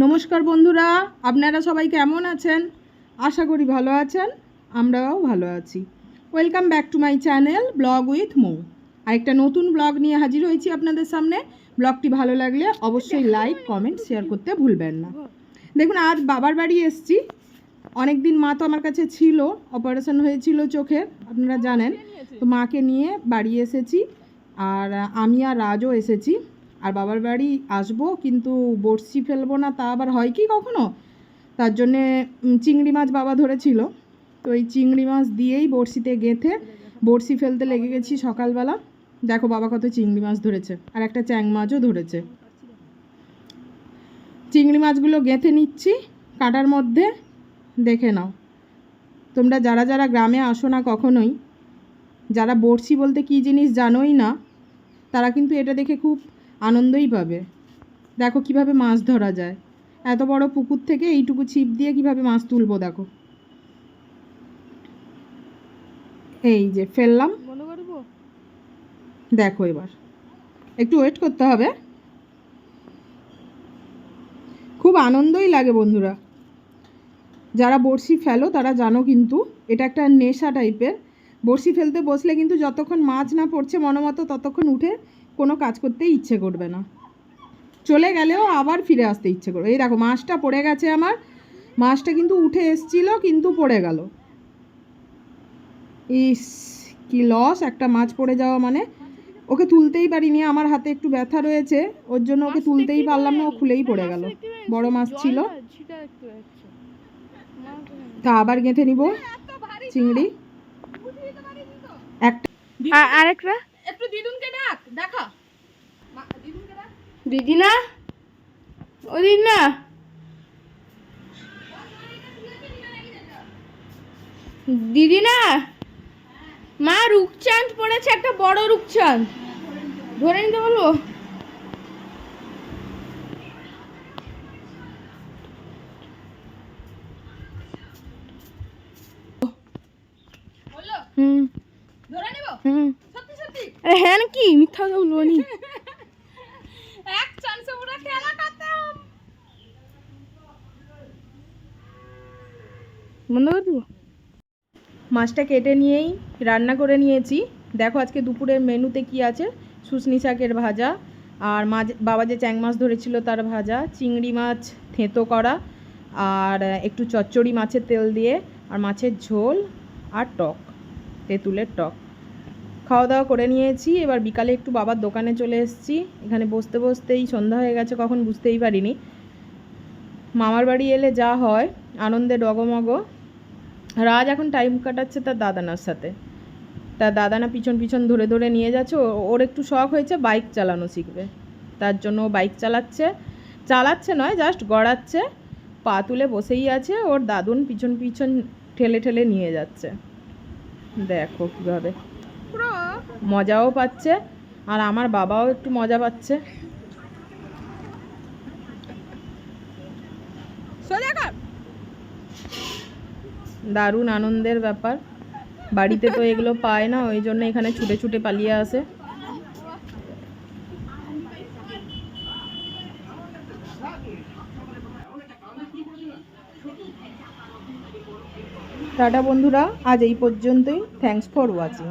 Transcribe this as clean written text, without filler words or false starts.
নমস্কার বন্ধুরা, আপনারা সবাই কেমন আছেন? আশা করি ভালো আছেন, আমরাও ভালো আছি। Welcome back to my channel blog with Mou. আরেকটা নতুন ব্লগ নিয়ে হাজির হয়েছি আপনাদের সামনে। ব্লগটি ভালো লাগলে অবশ্যই লাইক কমেন্ট শেয়ার করতে ভুলবেন না। দেখুন, আজ বাবার বাড়ি এসেছি। অনেক দিন মা তো আমার কাছে ছিল, অপারেশন হয়েছিল চোখের, আপনারা জানেন। তো মাকে নিয়ে বাড়ি এসেছি, আর আমি আর রাজও এসেছি। আর বাবার বাড়ি আসবো, কিন্তু বড়শি ফেলবো না, তা আবার হয় কি কখনো। তার জন্যে চিংড়ি মাছ বাবা ধরেছিল, তো এই চিংড়ি মাছ দিয়েই বড়শিতে গেঁথে বড়শি ফেলতে লেগে গেছি সকালবেলা। দেখো বাবা কত চিংড়ি মাছ ধরেছে, আর একটা চ্যাং মাছও ধরেছে। চিংড়ি মাছগুলো গেঁথে নিচ্ছি কাঁটার মধ্যে, দেখে নাও। তোমরা যারা যারা গ্রামে আসো না কখনোই, যারা বড়শি বলতে কী জিনিস জানোই না, তারা কিন্তু এটা দেখে খুব আনন্দই পাবে। দেখো কিভাবে মাছ ধরা যায়, এত বড় পুকুর থেকে এইটুকু ছিপ দিয়ে কিভাবে মাছ তুলবো। দেখো, এই যে ফেললাম। দেখো এবার একটু ওয়েট করতে হবে। খুব আনন্দই লাগে বন্ধুরা, যারা বড়শি ফেলো তারা জানো, কিন্তু এটা একটা নেশা টাইপের। বড়শি ফেলতে বসলে কিন্তু যতক্ষণ মাছ না পড়ছে মনোমতো, ততক্ষণ উঠে কোনো কাজ করতেই ইচ্ছে করবে না। চলে গেলেও আবার ফিরে আসতে ইচ্ছে করবে। এই দেখো মাছটা পড়ে গেছে আমার। মাছটা কিন্তু উঠে এসছিল, কিন্তু পড়ে গেল। ইস, কি লস! একটা মাছ পড়ে যাওয়া মানে। ওকে তুলতেই পারিনি, আমার হাতে একটু ব্যথা রয়েছে, ওর জন্য ওকে তুলতেই পারলাম না, ও খুলেই পড়ে গেল। বড় মাছ ছিল। তা আবার গেঁথে নিব চিংড়ি একটা। আরেকটা একটু দিদুনকে ডাক, দেখা দিদি না, ও দিদি না, দিদি না, মা রূপচাঁদ পড়েছে, একটা বড় রূপচাঁদ, ধরে নিতে বলবো? হুম, ধরে নিব। সত্যি সত্যি? আরে হ্যাঁ নাকি, মিথ্যা কথা বলবো নি। এক চান্সে পুরো খেলা করতাম। বন্ধ করে দেবো। মাছটা কেটে নিয়েই রান্না করে নিয়েছি। দেখো আজকে দুপুরের মেনুতে কি আছে। শুশনি শাকের ভাজা, আর মাছ বাবা যে চ্যাং মাছ ধরেছিল তার ভাজা, চিংড়ি মাছ থেঁতো করা, আর একটু চচ্চড়ি মাছের তেল দিয়ে, আর মাছের ঝোল, আর টক, তেঁতুলের টক। খাওয়া দাওয়া করে নিয়েছি। এবার বিকালে একটু বাবার দোকানে চলে এসেছি। এখানে বসতে বসতেই সন্ধ্যা হয়ে গেছে, কখন বুঝতেই পারিনি। মামার বাড়ি এলে যা হয়, আনন্দে ডগমগ। রাজ এখন টাইম কাটাচ্ছে তার দাদানার সাথে। তার দাদানা পিছন পিছন ধরে ধরে নিয়ে যাচ্ছে। ওর একটু শখ হয়েছে বাইক চালানো শিখবে, তার জন্য ও বাইক চালাচ্ছে নয়, জাস্ট গড়াচ্ছে। পা তুলে বসেই আছে, ওর দাদুন পিছন পিছন ঠেলে ঠেলে নিয়ে যাচ্ছে। দেখো কীভাবে মজাও পাচ্ছে, আর আমার বাবাও একটু মজা পাচ্ছে। দারুণ আনন্দের ব্যাপার। বাড়িতে তো এগুলো পায় না, ওই জন্য এখানে ছুটে ছুটে পালিয়ে আসে। টাটা বন্ধুরা, আজ এই পর্যন্তই। Thanks for watching.